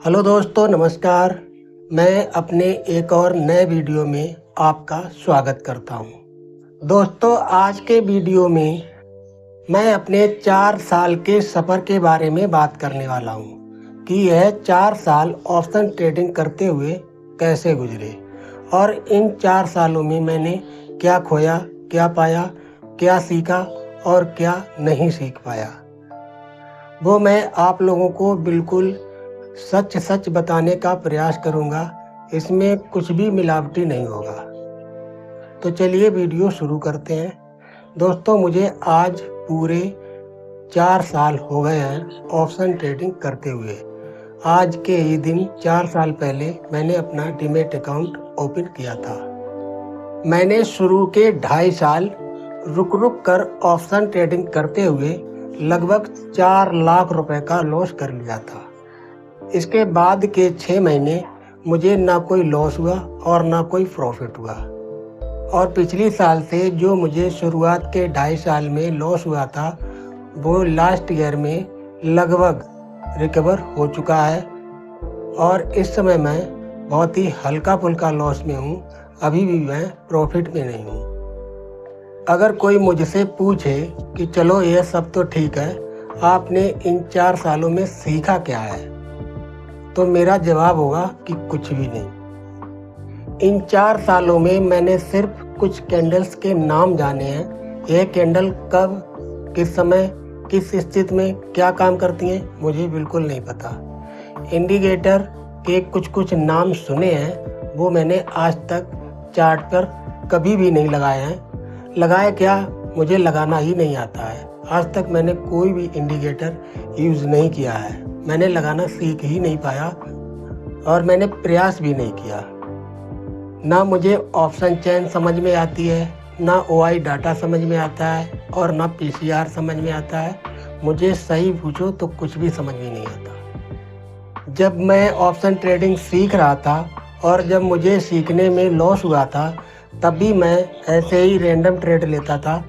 Hello दोस्तों, नमस्कार। मैं अपने एक और नए वीडियो में आपका स्वागत करता हूं। दोस्तों, आज के वीडियो में मैं अपने 4 साल के सफ़र के बारे में बात करने वाला हूं कि यह 4 साल ऑप्शन ट्रेडिंग करते हुए कैसे गुजरे और इन 4 सालों में मैंने क्या खोया, क्या पाया, क्या सीखा और क्या नहीं सीख पाया। वो मैं आप लोगों को बिल्कुल सच सच बताने का प्रयास करूंगा। इसमें कुछ भी मिलावटी नहीं होगा। तो चलिए वीडियो शुरू करते हैं। दोस्तों, मुझे आज पूरे 4 साल हो गए हैं ऑप्शन ट्रेडिंग करते हुए। आज के ही दिन 4 साल पहले मैंने अपना डीमैट अकाउंट ओपन किया था। मैंने शुरू के 2.5 साल रुक रुक कर ऑप्शन ट्रेडिंग करते हुए लगभग 4 लाख रुपए का लॉस कर लिया था। इसके बाद के 6 महीने मुझे ना कोई लॉस हुआ और ना कोई प्रॉफिट हुआ। और पिछले साल से जो मुझे शुरुआत के 2.5 साल में लॉस हुआ था, वो लास्ट ईयर में लगभग रिकवर हो चुका है। और इस समय मैं बहुत ही हल्का फुल्का लॉस में हूँ। अभी भी मैं प्रॉफिट में नहीं हूँ। अगर कोई मुझसे पूछे कि चलो ये सब तो ठीक है, आपने इन 4 सालों में सीखा क्या है, तो मेरा जवाब होगा कि कुछ भी नहीं। इन 4 सालों में मैंने सिर्फ कुछ कैंडल्स के नाम जाने हैं। ये कैंडल कब, किस समय, किस स्थिति में क्या काम करती हैं, मुझे बिल्कुल नहीं पता। इंडिकेटर के कुछ नाम सुने हैं, वो मैंने आज तक चार्ट पर कभी भी नहीं लगाए हैं। लगाए क्या, मुझे लगाना ही नहीं आता है। आज तक मैंने कोई भी इंडिकेटर यूज़ नहीं किया है। मैंने लगाना सीख ही नहीं पाया और मैंने प्रयास भी नहीं किया। ना मुझे ऑप्शन चेन समझ में आती है, ना OI डाटा समझ में आता है और ना PCR समझ में आता है। मुझे सही पूछो तो कुछ भी समझ में नहीं आता। जब मैं ऑप्शन ट्रेडिंग सीख रहा था और जब मुझे सीखने में लॉस हुआ था, तब भी मैं ऐसे ही रैंडम ट्रेड लेता था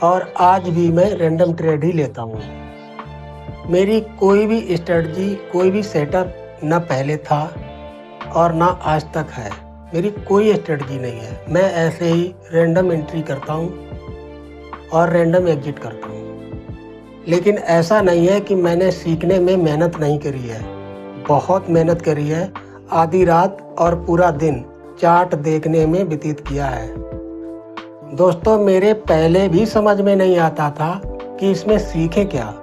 और आज भी मैं रैंडम ट्रेड ही लेता हूँ। मेरी कोई भी स्ट्रेटजी, कोई भी सेटअप न पहले था और ना आज तक है। मेरी कोई स्ट्रेटजी नहीं है। मैं ऐसे ही रैंडम एंट्री करता हूँ और रैंडम एग्जिट करता हूँ। लेकिन ऐसा नहीं है कि मैंने सीखने में मेहनत नहीं करी है। बहुत मेहनत करी है। आधी रात और पूरा दिन चार्ट देखने में व्यतीत किया है। दोस्तों, मेरे पहले भी समझ में नहीं आता था कि इसमें सीखें क्या,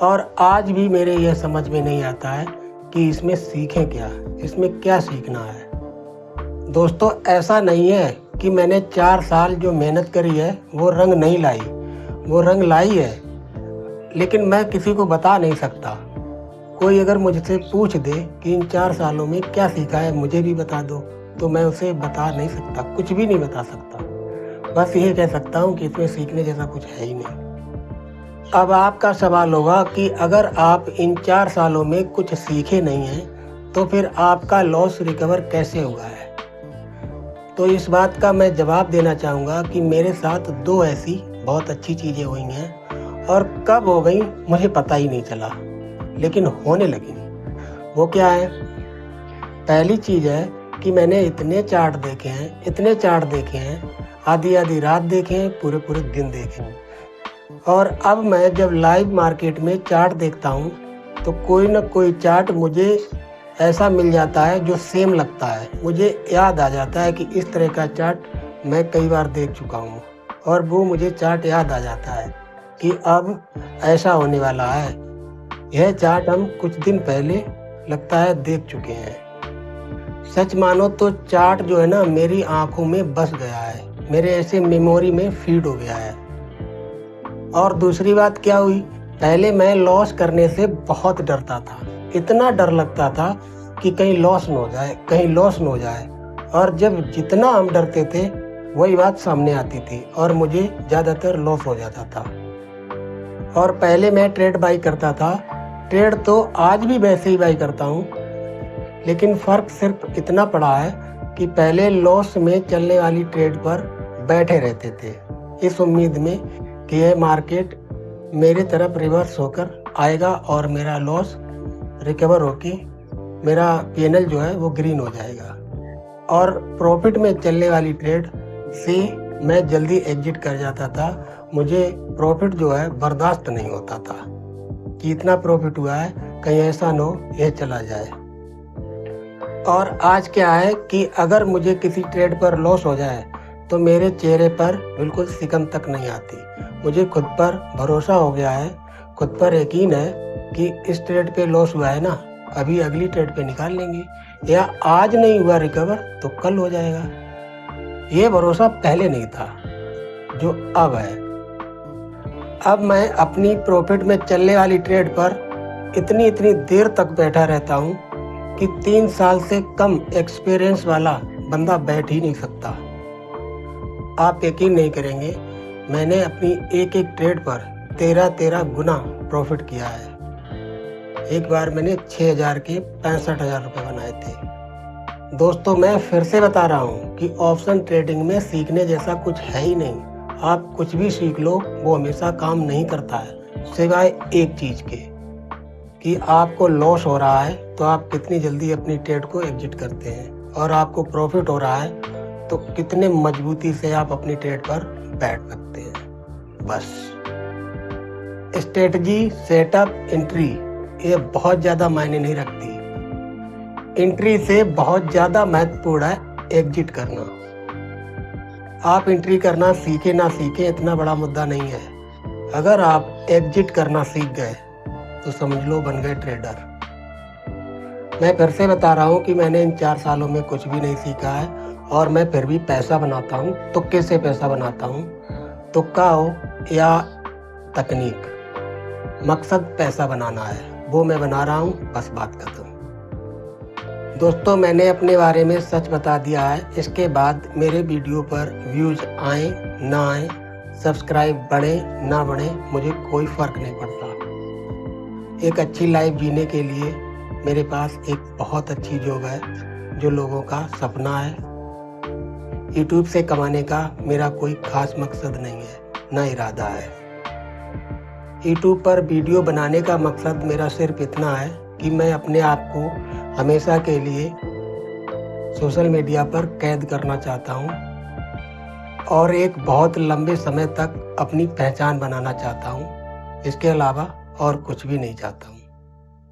और आज भी मेरे यह समझ में नहीं आता है कि इसमें सीखें क्या, इसमें क्या सीखना है। दोस्तों, ऐसा नहीं है कि मैंने 4 साल जो मेहनत करी है वो रंग नहीं लाई। वो रंग लाई है, लेकिन मैं किसी को बता नहीं सकता। कोई अगर मुझसे पूछ दे कि इन 4 सालों में क्या सीखा है, मुझे भी बता दो, तो मैं उसे बता नहीं सकता, कुछ भी नहीं बता सकता। बस यही कह सकता हूँ कि इसमें सीखने जैसा कुछ है ही नहीं। अब आपका सवाल होगा कि अगर आप इन 4 सालों में कुछ सीखे नहीं हैं, तो फिर आपका लॉस रिकवर कैसे हुआ है। तो इस बात का मैं जवाब देना चाहूँगा कि मेरे साथ 2 ऐसी बहुत अच्छी चीज़ें हुई हैं, और कब हो गई मुझे पता ही नहीं चला, लेकिन होने लगी। वो क्या है? पहली चीज़ है कि मैंने इतने चार्ट देखे हैं, आधी आधी रात देखे हैं, पूरे पूरे दिन देखे हैं। और अब मैं जब लाइव मार्केट में चार्ट देखता हूँ, तो कोई ना कोई चार्ट मुझे ऐसा मिल जाता है जो सेम लगता है। मुझे याद आ जाता है कि इस तरह का चार्ट मैं कई बार देख चुका हूँ, और वो मुझे चार्ट याद आ जाता है कि अब ऐसा होने वाला है। यह चार्ट हम कुछ दिन पहले लगता है देख चुके हैं। सच मानो तो चार्ट जो है ना, मेरी आंखों में बस गया है, मेरे ऐसे मेमोरी में फीड हो गया है। और दूसरी बात क्या हुई, पहले मैं लॉस करने से बहुत डरता था। इतना डर लगता था कि कहीं लॉस न हो जाए। और जब जितना हम डरते थे, वही बात सामने आती थी और मुझे ज़्यादातर लॉस हो जाता था। और पहले मैं ट्रेड बाई करता था। ट्रेड तो आज भी वैसे ही बाई करता हूँ, लेकिन फ़र्क सिर्फ इतना पड़ा है कि पहले लॉस में चलने वाली ट्रेड पर बैठे रहते थे, इस उम्मीद में कि यह मार्केट मेरे तरफ रिवर्स होकर आएगा और मेरा लॉस रिकवर होके मेरा PNL जो है वो ग्रीन हो जाएगा और प्रॉफिट में चलने वाली ट्रेड से मैं जल्दी एग्जिट कर जाता था। मुझे प्रॉफिट जो है बर्दाश्त नहीं होता था कि इतना प्रॉफिट हुआ है, कहीं ऐसा न हो ये चला जाए। और आज क्या है कि अगर मुझे किसी ट्रेड पर लॉस हो जाए तो मेरे चेहरे पर बिल्कुल सिकन तक नहीं आती। मुझे खुद पर भरोसा हो गया है, खुद पर यकीन है कि इस ट्रेड पे लॉस हुआ है ना, अभी अगली ट्रेड पे निकाल लेंगे, या आज नहीं हुआ रिकवर तो कल हो जाएगा। ये भरोसा पहले नहीं था जो अब है। अब मैं अपनी प्रॉफिट में चलने वाली ट्रेड पर इतनी देर तक बैठा रहता हूँ कि 3 साल से कम एक्सपीरियंस वाला बंदा बैठ ही नहीं सकता। आप यकीन नहीं करेंगे, मैंने अपनी एक ट्रेड पर 13 गुना प्रॉफिट किया है। एक बार मैंने 6,000 के 65,000 रुपये बनाए थे। दोस्तों, मैं फिर से बता रहा हूँ कि ऑप्शन ट्रेडिंग में सीखने जैसा कुछ है ही नहीं। आप कुछ भी सीख लो, वो हमेशा काम नहीं करता है, सिवाय एक चीज़ के कि आपको लॉस हो रहा है तो आप कितनी जल्दी अपनी ट्रेड को एग्जिट करते हैं, और आपको प्रॉफिट हो रहा है तो कितने मजबूती से आप अपनी ट्रेड पर बैठ सकते हैं। बस स्ट्रेटजी, सेटअप, एंट्री ये बहुत ज़्यादा मायने नहीं रखती। एंट्री से बहुत ज़्यादा महत्वपूर्ण है एग्जिट करना। आप एंट्री करना सीखे ना सीखे इतना बड़ा मुद्दा नहीं है। अगर आप एग्जिट करना सीख गए तो समझ लो बन गए ट्रेडर। मैं फिर से बता रहा हूँ कि मैंने इन 4 सालों में कुछ भी नहीं सीखा है, और मैं फिर भी पैसा बनाता हूँ। तुक्के से पैसा बनाता हूँ, तुक्का हो या तकनीक, मकसद पैसा बनाना है, वो मैं बना रहा हूँ, बस बात खत्म। दोस्तों, मैंने अपने बारे में सच बता दिया है। इसके बाद मेरे वीडियो पर व्यूज़ आए ना आए, सब्सक्राइब बढ़े ना बढ़े, मुझे कोई फ़र्क नहीं पड़ता। एक अच्छी लाइफ जीने के लिए मेरे पास एक बहुत अच्छी जॉब है जो लोगों का सपना है। यूट्यूब से कमाने का मेरा कोई खास मकसद नहीं है, ना इरादा है। यूट्यूब पर वीडियो बनाने का मकसद मेरा सिर्फ इतना है कि मैं अपने आप को हमेशा के लिए सोशल मीडिया पर कैद करना चाहता हूँ, और एक बहुत लंबे समय तक अपनी पहचान बनाना चाहता हूँ। इसके अलावा और कुछ भी नहीं चाहता हूँ।